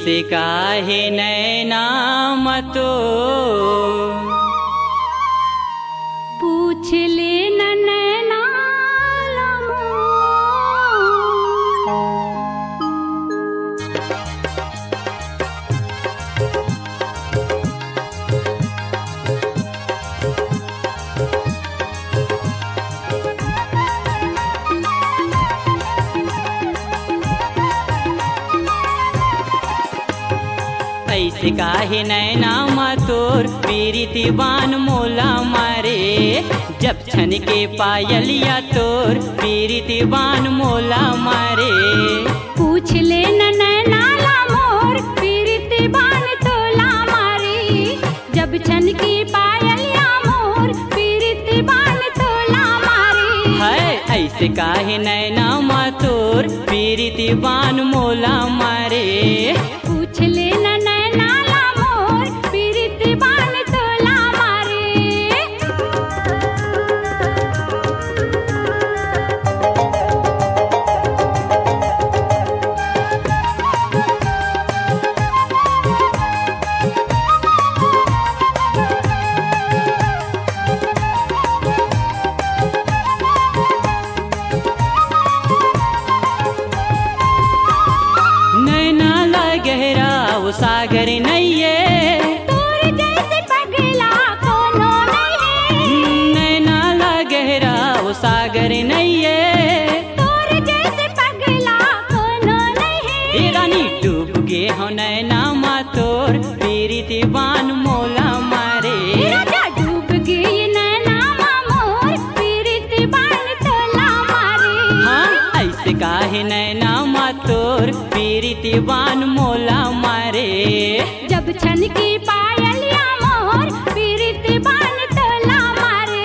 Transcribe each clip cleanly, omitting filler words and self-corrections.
ऐसे काहे नैना मतो पूछ ले न नैना ऐसे काहे नैना मतोर पीरिति बान मोला मारे जब छन के पायलिया तोर पीरिति बान मोला मारे। पूछ ले न नैना मोर पीरिति बान तोला मारे जब छन की पायलिया मोर पीरिति बान तोला मारे। है ऐसे काहे नैना मतोर पीरिति बान मोला मारे। पूछ ले न सागर नैये तोर जैसे पगला कोनो नहीं नैना ला गहरा वो सागर नैये तोर जैसे पगला कोनो नहीं। रानी डूब गे हो नैना मा तोर पीरिति बान मोला मारे। राजा डूब गई नैना मा मोर पीरिति बान तोला मारे। हाँ ऐसे काहे नैना मा तोर पीरिति बान मोला मारे। जब छन की पायलिया मोर पीरिति बान तोला मारे।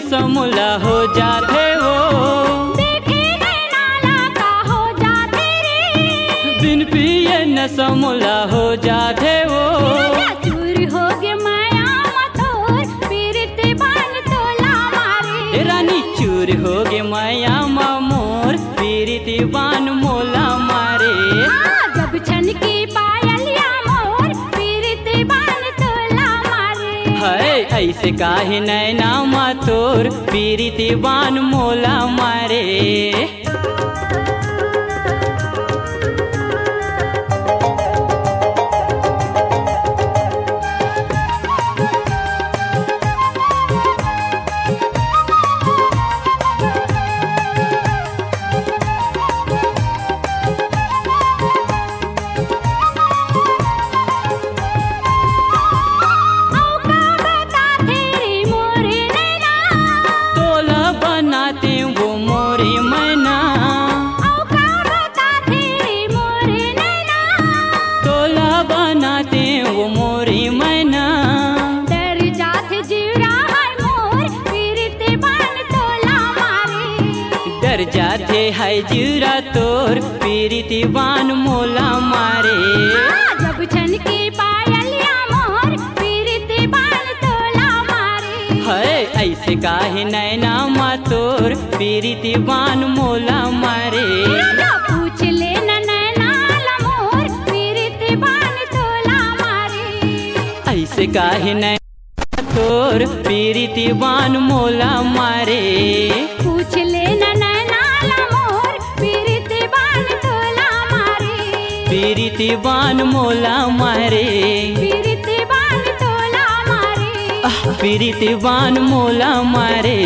समूला हो जाते वो देखे नाला का हो जाते रे बिन पिए न समूला हो जाते वो। चूर हो गे माया मतोर पीरिति बान तोला मारे। रानी चूर हो गे माया मोर पीरिति बान मोला मारे। जब छन की पायलिया मोर पीरिति बान तोला मारे। है ऐसे काहे नैना मा तोर पीरिति बान मोला मारे। जाते है जीरा तोर पीरिति बान मोला मारे। जब छन की पायलिया मोर पीरिति बान तोला मारे। है ऐसे काहे नैना मा तोर पीरिति बान मोला मारे। पूछ ले न नैना मोर पीरिति बान तोला मारे। ऐसे काहे नैना तोर पीरिति बान मोला मारे। पूछ ले न पीरिति बान मोला मारे। पीरिति बान तोला मारे। पीरिति बान मोला मारे।